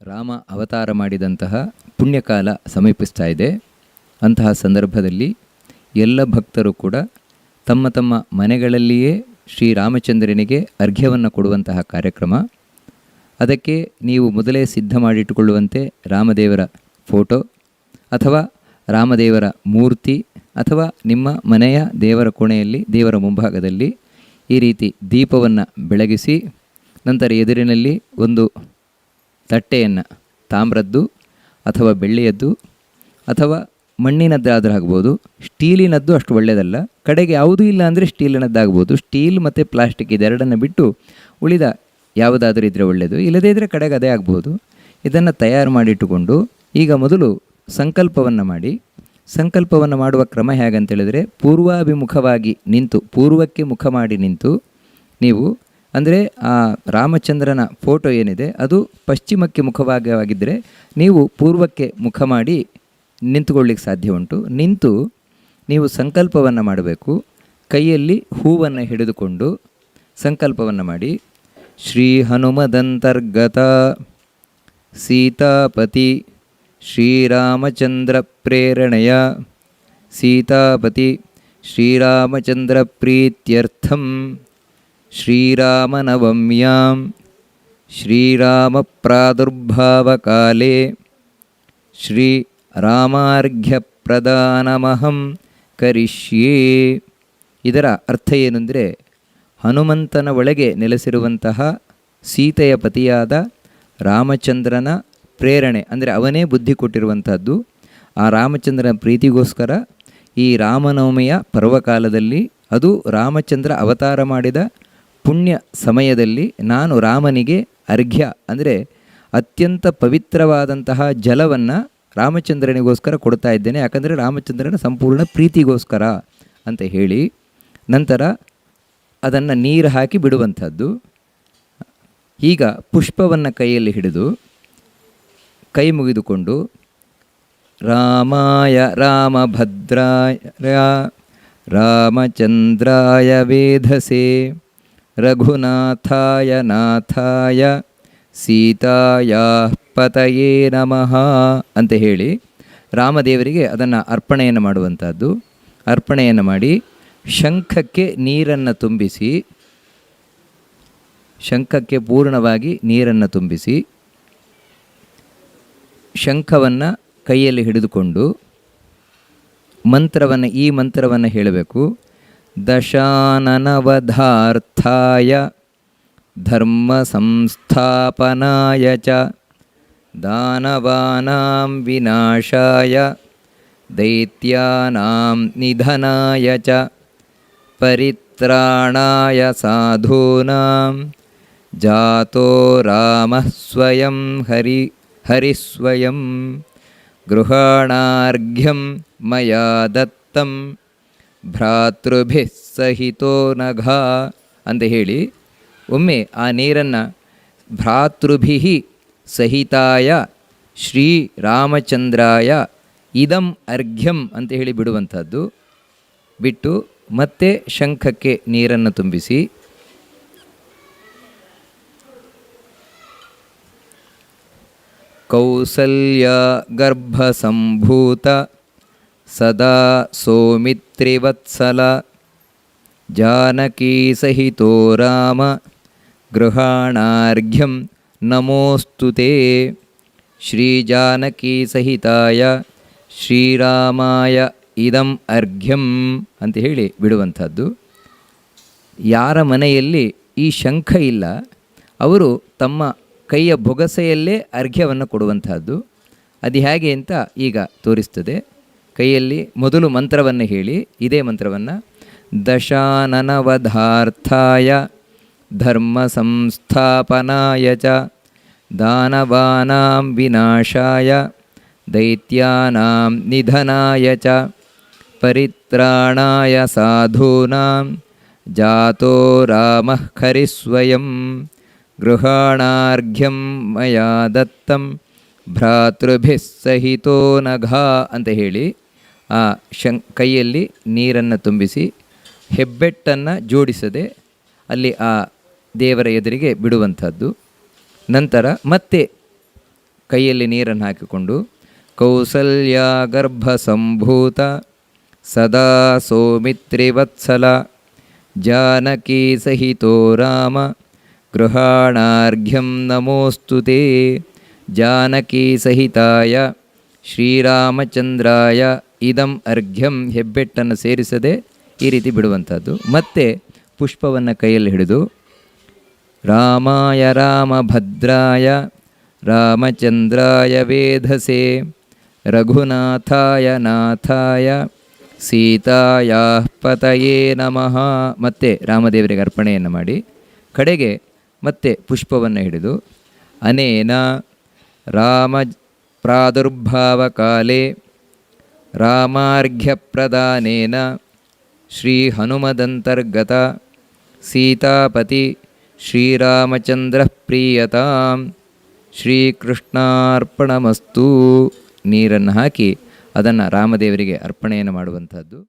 ರಾಮ ಅವತಾರ ಮಾಡಿದಂತಹ ಪುಣ್ಯಕಾಲ ಸಮೀಪಿಸ್ತಾ ಇದೆ. ಅಂತಹ ಸಂದರ್ಭದಲ್ಲಿ ಎಲ್ಲ ಭಕ್ತರು ಕೂಡ ತಮ್ಮ ತಮ್ಮ ಮನೆಗಳಲ್ಲಿಯೇ ಶ್ರೀರಾಮಚಂದ್ರನಿಗೆ ಅರ್ಘ್ಯವನ್ನು ಕೊಡುವಂತಹ ಕಾರ್ಯಕ್ರಮ. ಅದಕ್ಕೆ ನೀವು ಮೊದಲೇ ಸಿದ್ಧ ಮಾಡಿಟ್ಟುಕೊಳ್ಳುವಂತೆ ರಾಮದೇವರ ಫೋಟೋ ಅಥವಾ ರಾಮದೇವರ ಮೂರ್ತಿ ಅಥವಾ ನಿಮ್ಮ ಮನೆಯ ದೇವರ ಕೋಣೆಯಲ್ಲಿ ದೇವರ ಮುಂಭಾಗದಲ್ಲಿ ಈ ರೀತಿ ದೀಪವನ್ನು ಬೆಳಗಿಸಿ, ನಂತರ ಎದುರಿನಲ್ಲಿ ಒಂದು ತಟ್ಟೆಯನ್ನು, ತಾಮ್ರದ್ದು ಅಥವಾ ಬೆಳ್ಳಿಯದ್ದು ಅಥವಾ ಮಣ್ಣಿನದ್ದಾದರೂ ಆಗ್ಬೋದು, ಸ್ಟೀಲಿನದ್ದು ಅಷ್ಟು ಒಳ್ಳೆಯದಲ್ಲ. ಕಡೆಗೆ ಯಾವುದೂ ಇಲ್ಲ ಅಂದರೆ ಸ್ಟೀಲಿನದ್ದಾಗ್ಬೋದು. ಸ್ಟೀಲ್ ಮತ್ತು ಪ್ಲಾಸ್ಟಿಕ್ ಇದೆರಡನ್ನು ಬಿಟ್ಟು ಉಳಿದ ಯಾವುದಾದ್ರೂ ಇದ್ದರೆ ಒಳ್ಳೆಯದು, ಇಲ್ಲದೇ ಇದ್ದರೆ ಕಡೆಗೆ ಅದೇ ಆಗ್ಬೋದು. ಇದನ್ನು ತಯಾರು ಮಾಡಿಟ್ಟುಕೊಂಡು ಈಗ ಮೊದಲು ಸಂಕಲ್ಪವನ್ನು ಮಾಡಿ. ಸಂಕಲ್ಪವನ್ನು ಮಾಡುವ ಕ್ರಮ ಹೇಗಂತೇಳಿದರೆ, ಪೂರ್ವಾಭಿಮುಖವಾಗಿ ನಿಂತು, ಪೂರ್ವಕ್ಕೆ ಮುಖ ಮಾಡಿ ನಿಂತು ನೀವು, ಅಂದರೆ ಆ ರಾಮಚಂದ್ರನ ಫೋಟೋ ಏನಿದೆ ಅದು ಪಶ್ಚಿಮಕ್ಕೆ ಮುಖವಾಗಿದ್ದರೆ ನೀವು ಪೂರ್ವಕ್ಕೆ ಮುಖ ಮಾಡಿ ನಿಂತುಕೊಳ್ಳಿಕ್ಕೆ ಸಾಧ್ಯ ಉಂಟು. ನಿಂತು ನೀವು ಸಂಕಲ್ಪವನ್ನು ಮಾಡಬೇಕು. ಕೈಯಲ್ಲಿ ಹೂವನ್ನು ಹಿಡಿದುಕೊಂಡು ಸಂಕಲ್ಪವನ್ನು ಮಾಡಿ. ಶ್ರೀ ಹನುಮದಂತರ್ಗತ ಸೀತಾಪತಿ ಶ್ರೀರಾಮಚಂದ್ರ ಪ್ರೇರಣೆಯ ಸೀತಾಪತಿ ಶ್ರೀರಾಮಚಂದ್ರ ಪ್ರೀತ್ಯರ್ಥಂ ಶ್ರೀರಾಮನವಮ್ಯಾಂ ಶ್ರೀರಾಮ ಪ್ರಾದುರ್ಭಾವಕಾಲೇ ಶ್ರೀ ರಾಮಾರ್ಘ್ಯ ಪ್ರದಾನಮಹಂ ಕರಿಷ್ಯೇ. ಇದರ ಅರ್ಥ ಏನೆಂದರೆ, ಹನುಮಂತನ ಒಳಗೆ ನೆಲೆಸಿರುವಂತಹ ಸೀತೆಯ ಪತಿಯಾದ ರಾಮಚಂದ್ರನ ಪ್ರೇರಣೆ, ಅಂದರೆ ಅವನೇ ಬುದ್ಧಿ ಕೊಟ್ಟಿರುವಂಥದ್ದು. ಆ ರಾಮಚಂದ್ರನ ಪ್ರೀತಿಗೋಸ್ಕರ ಈ ರಾಮನವಮಿಯ ಪರ್ವಕಾಲದಲ್ಲಿ, ಅದು ರಾಮಚಂದ್ರ ಅವತಾರ ಮಾಡಿದ ಪುಣ್ಯ ಸಮಯದಲ್ಲಿ ನಾನು ರಾಮನಿಗೆ ಅರ್ಘ್ಯ, ಅಂದರೆ ಅತ್ಯಂತ ಪವಿತ್ರವಾದಂತಹ ಜಲವನ್ನು ರಾಮಚಂದ್ರನಿಗೋಸ್ಕರ ಕೊಡ್ತಾ ಇದ್ದೇನೆ, ಯಾಕಂದರೆ ರಾಮಚಂದ್ರನ ಸಂಪೂರ್ಣ ಪ್ರೀತಿಗೋಸ್ಕರ ಅಂತ ಹೇಳಿ, ನಂತರ ಅದನ್ನು ನೀರು ಹಾಕಿ ಬಿಡುವಂಥದ್ದು. ಈಗ ಪುಷ್ಪವನ್ನು ಕೈಯಲ್ಲಿ ಹಿಡಿದು ಕೈ ಮುಗಿದುಕೊಂಡು ರಾಮಾಯ ರಾಮಭದ್ರಾಯ ರಾಮಚಂದ್ರಾಯ ವೇಧಸೆ ರಘುನಾಥಾಯ ನಾಥಾಯ ಸೀತಾಯಾ ಪತಯೇ ನಮಃ ಅಂತ ಹೇಳಿ ರಾಮದೇವರಿಗೆ ಅದನ್ನು ಅರ್ಪಣೆಯನ್ನು ಮಾಡುವಂಥದ್ದು. ಅರ್ಪಣೆಯನ್ನು ಮಾಡಿ ಶಂಖಕ್ಕೆ ನೀರನ್ನು ತುಂಬಿಸಿ, ಶಂಖಕ್ಕೆ ಪೂರ್ಣವಾಗಿ ನೀರನ್ನು ತುಂಬಿಸಿ ಶಂಖವನ್ನು ಕೈಯಲ್ಲಿ ಹಿಡಿದುಕೊಂಡು ಮಂತ್ರವನ್ನು, ಈ ಮಂತ್ರವನ್ನು ಹೇಳಬೇಕು. ದಶಾನನವಧಾರ್ಥಾಯ ಧರ್ಮ ಸಂಸ್ಥಾಪನಾಯ ಚ ದಾನವಾನಾಂ ವಿನಾಶಾಯ ದೈತ್ಯಾನಾಂ ನಿಧನಾಯ ಚ ಪರಿತ್ರಾಣಾಯ ಸಾಧೂನಾಂ ಜಾತೋ ರಾಮಃ ಸ್ವಯಂ ಹರಿಸ್ವಯಂ ಗೃಹಾಣಾರ್ಘ್ಯಂ ಮಯಾ ದತ್ತಂ ಭ್ರಾತೃಭಿಃ ಸಹಿತೋ ನಘಾ ಅಂತ ಹೇಳಿ ಒಮ್ಮೆ ಆ ನೀರನ್ನು ಭ್ರಾತೃಭಿಃ ಸಹಿತಾಯ ಶ್ರೀರಾಮಚಂದ್ರಾಯ ಇದಂ ಅರ್ಘ್ಯಂ ಅಂತ ಹೇಳಿ ಬಿಡುವಂಥದ್ದು. ಬಿಟ್ಟು ಮತ್ತೆ ಶಂಖಕ್ಕೆ ನೀರನ್ನು ತುಂಬಿಸಿ ಕೌಸಲ್ಯ ಗರ್ಭಸಂಭೂತ ಸದಾ ಸೌಮಿತ್ರಿವತ್ಸಲ ಜಾನಕೀ ಸಹಿತೋ ರಾಮ ಗೃಹಾಣಾರ್ಘ್ಯಂ ನಮೋಸ್ತುತೇ ಶ್ರೀಜಾನಕೀ ಸಹಿತಾಯ ಶ್ರೀರಾಮಾಯ ಇದಂ ಅರ್ಘ್ಯಂ ಅಂತ ಹೇಳಿ ಬಿಡುವಂಥದ್ದು. ಯಾರ ಮನೆಯಲ್ಲಿ ಈ ಶಂಖ ಇಲ್ಲ ಅವರು ತಮ್ಮ ಕೈಯ ಬೊಗಸೆಯಲ್ಲೇ ಅರ್ಘ್ಯವನ್ನು ಕೊಡುವಂತಹದ್ದು. ಅದು ಹೇಗೆ ಅಂತ ಈಗ ತೋರಿಸ್ತದೆ. ಕೈಯಲ್ಲಿ ಮೊದಲು ಮಂತ್ರವನ್ನು ಹೇಳಿ, ಇದೇ ಮಂತ್ರವನ್ನು ದಶಾನನವಧಾರ್ಥಾಯ ಧರ್ಮ ಸಂಸ್ಥಾಪನಾಯ ಚ ದಾನವಾನಾಂ ವಿನಾಶಾಯ ದೈತ್ಯಾನಾಂ ನಿಧನಾಯ ಚ ಪರಿತ್ರಾಣಾಯ ಸಾಧೂನಾಂ ಜಾತೋ ರಾಮಃ ಹರಿಸ್ವಯಂ ಗೃಹಾಣಾರ್ಘ್ಯಂ ಮಯಾ ದತ್ತಂ ಭ್ರಾತೃಭಿಃ ಸಹಿತೋ ನಘಾ ಅಂತ ಹೇಳಿ ಆ ಕೈಯಲ್ಲಿ ನೀರನ್ನು ತುಂಬಿಸಿ ಹೆಬ್ಬೆಟ್ಟನ್ನು ಜೋಡಿಸದೆ ಅಲ್ಲಿ ಆ ದೇವರ ಎದುರಿಗೆ ಬಿಡುವಂಥದ್ದು. ನಂತರ ಮತ್ತೆ ಕೈಯಲ್ಲಿ ನೀರನ್ನು ಹಾಕಿಕೊಂಡು ಕೌಸಲ್ಯ ಗರ್ಭ ಸಂಭೂತ ಸದಾ ಸೌಮಿತ್ರಿವತ್ಸಲ ಜಾನಕಿ ಸಹಿತೋ ರಾಮ ಗೃಹಾಣಾರ್ಘ್ಯಂ ನಮೋಸ್ತುತೇ. ಜಾನಕಿ ಸಹಿತಾಯ ಶ್ರೀರಾಮಚಂದ್ರಾಯ ಇದಂ ಅರ್ಘ್ಯಂ, ಹೆಬ್ಬೆಟ್ಟನ್ನು ಸೇರಿಸದೆ ಈ ರೀತಿ ಬಿಡುವಂಥದ್ದು. ಮತ್ತೆ ಪುಷ್ಪವನ್ನು ಕೈಯಲ್ಲಿ ಹಿಡಿದು ರಾಮಾಯ ರಾಮಭದ್ರಾಯ ರಾಮಚಂದ್ರಾಯ ವೇಧಸೆ ರಘುನಾಥಾಯ ನಾಥಾಯ ಸೀತಾಯಾ ಪತಯೇ ನಮಃ. ಮತ್ತೆ ರಾಮದೇವರಿಗೆ ಅರ್ಪಣೆಯನ್ನು ಮಾಡಿ ಕಡೆಗೆ ಮತ್ತೆ ಪುಷ್ಪವನ್ನು ಹಿಡಿದು ಅನೇನ ರಾಮ ಪ್ರಾದುರ್ಭಾವಕಾಲೇ ರಾಮಾರ್ಘ್ಯಪ್ರದಾನೇನ ಶ್ರೀ ಹನುಮದಂತರ್ಗತ ಸೀತಾಪತಿ ಶ್ರೀರಾಮಚಂದ್ರ ಪ್ರೀಯತಾಂ ಶ್ರೀಕೃಷ್ಣಾರ್ಪಣಮಸ್ತು. ನೀರನ್ನು ಹಾಕಿ ಅದನ್ನು ರಾಮದೇವರಿಗೆ ಅರ್ಪಣೆಯನ್ನು ಮಾಡುವಂಥದ್ದು.